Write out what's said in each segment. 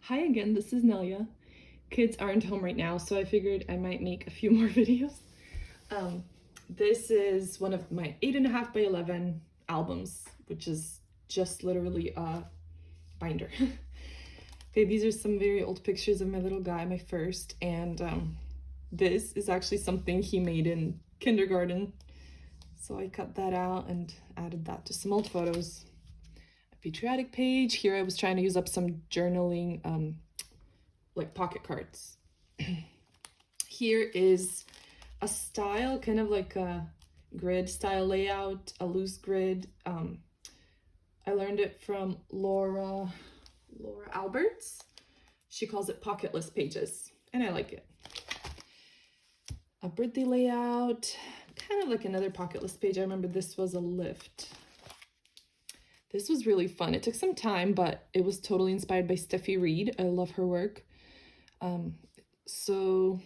Hi again, this is Nelia. Kids aren't home right now, so I figured I might make a few more videos. This is one of my 8.5 by 11 albums, which is just literally a binder. Okay, these are some very old pictures of my little guy, my first, and this is actually something he made in kindergarten. So I cut that out and added that to some old photos. Patriotic page. Here I was trying to use up some journaling like pocket cards. Here is a style, kind of like a grid style layout, a loose grid. I learned it from Laura Alberts. She calls it pocket list pages, and I like it. A birthday layout, kind of like another pocket list page. I remember this was a lift. This was really fun. It took some time, but it was totally inspired by Steffi Reed. I love her work. So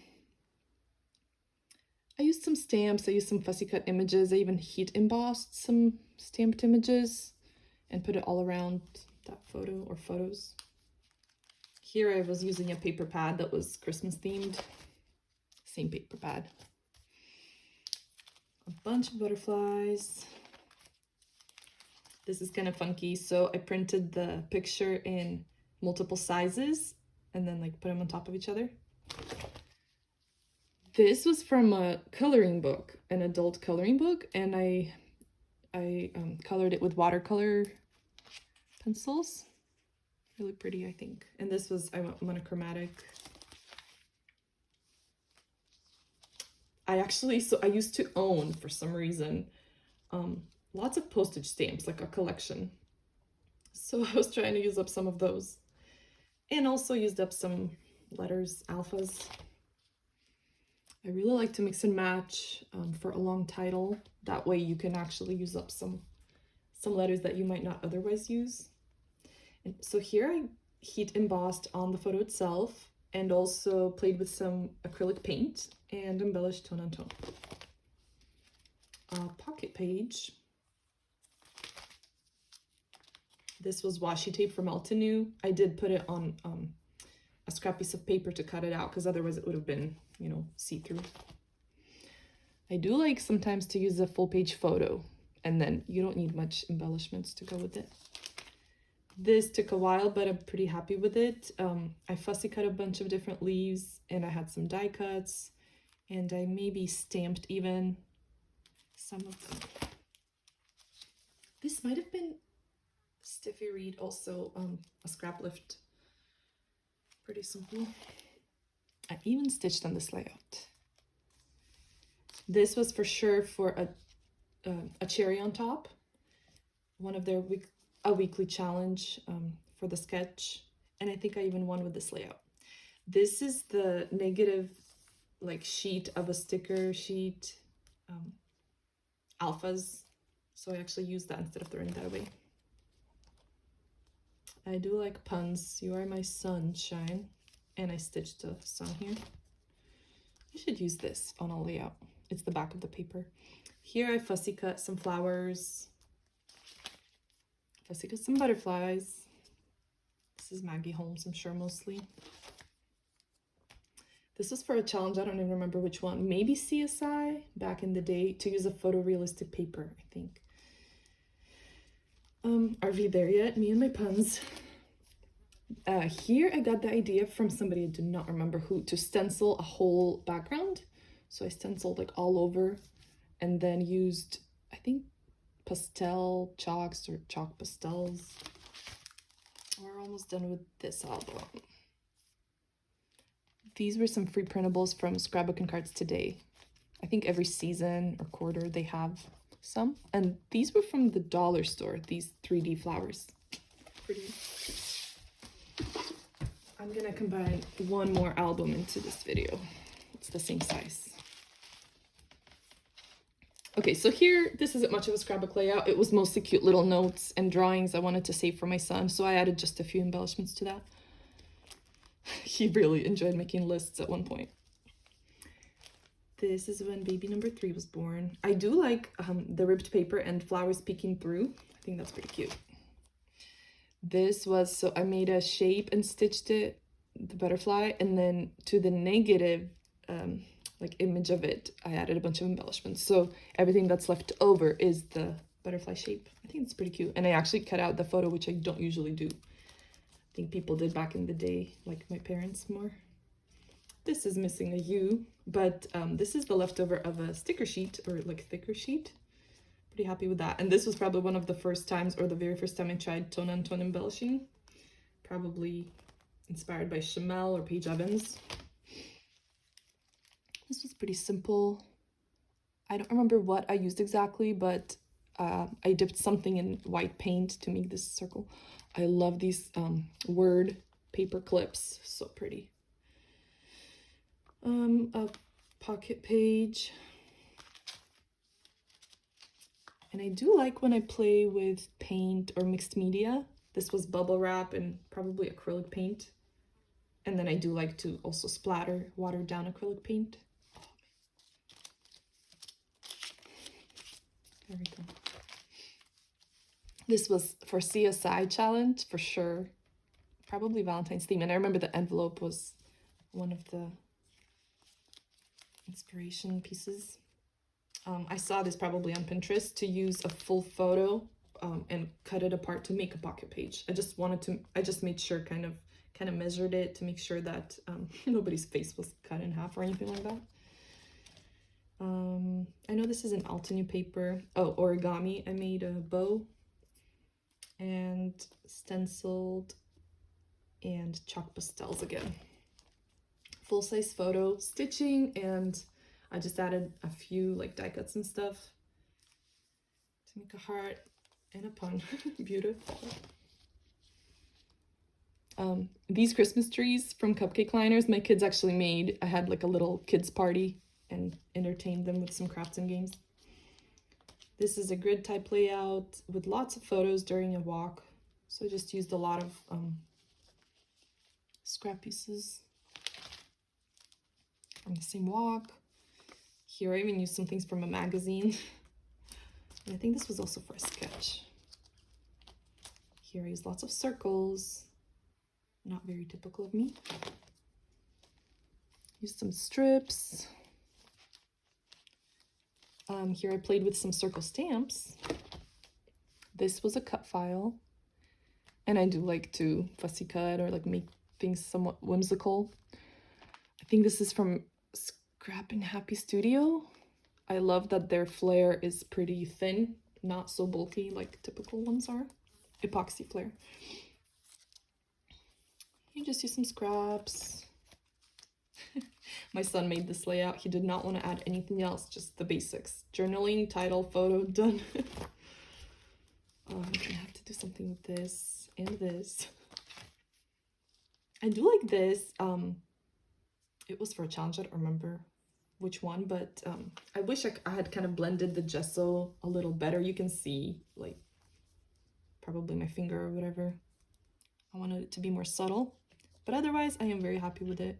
I used some stamps, I used some fussy cut images, I even heat embossed some stamped images and put it all around that photo or photos. Here I was using a paper pad that was Christmas themed. Same paper pad. A bunch of butterflies. This is kind of funky, so I printed the picture in multiple sizes and then like put them on top of each other. This was from a coloring book, an adult coloring book, and I colored it with watercolor pencils. Really pretty, I think. And this was, I went monochromatic. I used to own, for some reason, lots of postage stamps, like a collection. So I was trying to use up some of those. And also used up some letters, alphas. I really like to mix and match for a long title. That way you can actually use up some letters that you might not otherwise use. And so here I heat embossed on the photo itself and also played with some acrylic paint and embellished tone on tone. Pocket page. This was washi tape from Altenew. I did put it on a scrap piece of paper to cut it out because otherwise it would have been, you know, see-through. I do like sometimes to use a full page photo and then you don't need much embellishments to go with it. This took a while, but I'm pretty happy with it. I fussy cut a bunch of different leaves and I had some die cuts and I maybe stamped even some of them. This might have been Steffi Reed, also a scrap lift. Pretty simple. I even stitched on this layout. This was for sure for a cherry on top. One of their weekly challenge for the sketch. And I think I even won with this layout. This is the negative like sheet of a sticker sheet, alphas. So I actually used that instead of throwing that away. I do like puns. You are my sunshine. And I stitched a sun here. I should use this on a layout. It's the back of the paper. Here I fussy cut some flowers. Fussy cut some butterflies. This is Maggie Holmes, I'm sure, mostly. This was for a challenge. I don't even remember which one. Maybe CSI back in the day to use a photorealistic paper, I think. Are we there yet? Me and my puns. Here I got the idea from somebody, I do not remember who, to stencil a whole background. So I stenciled like all over and then used, I think, pastel chalks or chalk pastels. We're almost done with this album. These were some free printables from Scrapbook and Cards Today. I think every season or quarter they have some. And these were from the dollar store, these 3D flowers. Pretty. I'm gonna combine one more album into this video. It's the same size. Okay, so here, this isn't much of a scrapbook layout. It was mostly cute little notes and drawings I wanted to save for my son, so I added just a few embellishments to that. He really enjoyed making lists at one point. This is when baby number 3 was born. I do like the ribbed paper and flowers peeking through. I think that's pretty cute. This was, so I made a shape and stitched it, the butterfly, and then to the negative like image of it, I added a bunch of embellishments. So everything that's left over is the butterfly shape. I think it's pretty cute. And I actually cut out the photo, which I don't usually do. I think people did back in the day, like my parents more. This is missing a U, but this is the leftover of a sticker sheet, or like thicker sheet. Pretty happy with that. And this was probably one of the first times, or the very first time I tried tone on tone embellishing. Probably inspired by Chamel or Paige Evans. This was pretty simple. I don't remember what I used exactly, but I dipped something in white paint to make this circle. I love these word paper clips, so pretty. A pocket page. And I do like when I play with paint or mixed media. This was bubble wrap and probably acrylic paint. And then I do like to also splatter watered down acrylic paint. There we go. This was for CSI challenge for sure. Probably Valentine's theme. And I remember the envelope was one of the inspiration pieces. I saw this probably on Pinterest, to use a full photo and cut it apart to make a pocket page. I just made sure, kind of measured it to make sure that nobody's face was cut in half or anything like that. I know this is an Altenew paper. Oh, origami. I made a bow and stenciled and chalk pastels again. Full-size photo, stitching, and I just added a few like die cuts and stuff to make a heart and a pun. Beautiful. These Christmas trees from Cupcake Liners, my kids actually made. I had like a little kids party and entertained them with some crafts and games. This is a grid type layout with lots of photos during a walk. So I just used a lot of scrap pieces from the same walk. Here I even used some things from a magazine. And I think this was also for a sketch. Here I used lots of circles. Not very typical of me. Used some strips. Here I played with some circle stamps. This was a cut file. And I do like to fussy cut or like make things somewhat whimsical. I think this is from Scrap and Happy Studio. I love that their flare is pretty thin, not so bulky like typical ones are. Epoxy flare. You just use some scraps. My son made this layout. He did not want to add anything else, just the basics. Journaling, title, photo, done. I'm gonna have to do something with this and this. I do like this. It was for a challenge. I don't remember which one, but I wish I had kind of blended the gesso a little better. You can see like probably my finger or whatever. I wanted it to be more subtle, but otherwise I am very happy with it.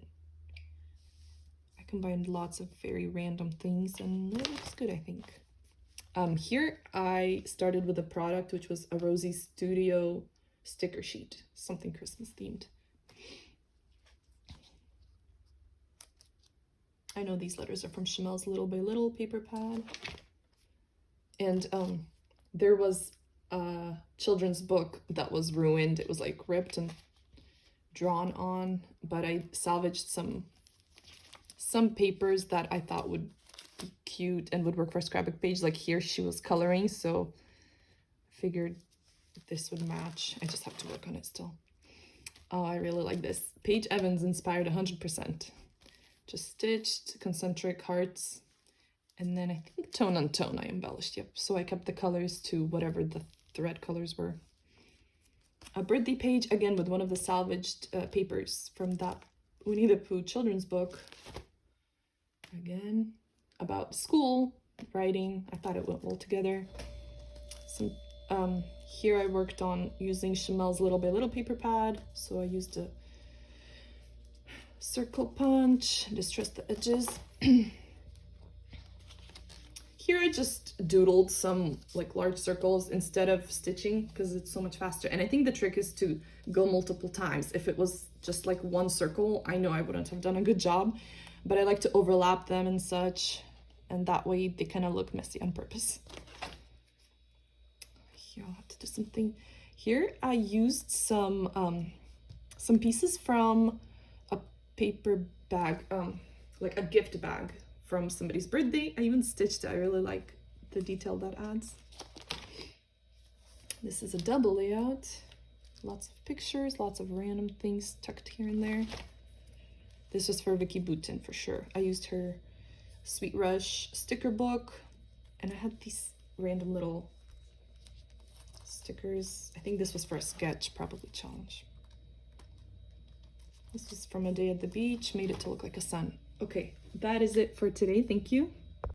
I combined lots of very random things and it looks good, I think. Here I started with a product which was a Rosie Studio sticker sheet, something Christmas themed. I know these letters are from Chamel's Little by Little paper pad. And there was a children's book that was ruined. It was like ripped and drawn on, but I salvaged some papers that I thought would be cute and would work for a scrapbook page. Like here she was coloring, so I figured this would match. I just have to work on it still. Oh, I really like this. Paige Evans inspired 100%. Just stitched concentric hearts, and then I think tone on tone I embellished. Yep, so I kept the colors to whatever the thread colors were. A birthday page, again with one of the salvaged papers from that Winnie the Pooh children's book. Again, about school, writing. I thought it went well together. Some here I worked on using Chamel's Little by Little paper pad, so I used a circle punch, distress the edges. Here Here I just doodled some like large circles instead of stitching because it's so much faster. And I think the trick is to go multiple times. If it was just like one circle, I know I wouldn't have done a good job, but I like to overlap them and such, and that way they kind of look messy on purpose. Here I'll have to do something. Here I used some pieces from a paper bag, like a gift bag from somebody's birthday. I even stitched it. I really like the detail that adds. This is a double layout. Lots of pictures, lots of random things tucked here and there. This was for Vicky Boutin for sure. I used her Sweet Rush sticker book, and I had these random little stickers. I think this was for a sketch, probably challenge. This was from a day at the beach, made it to look like a sun. Okay, that is it for today. Thank you.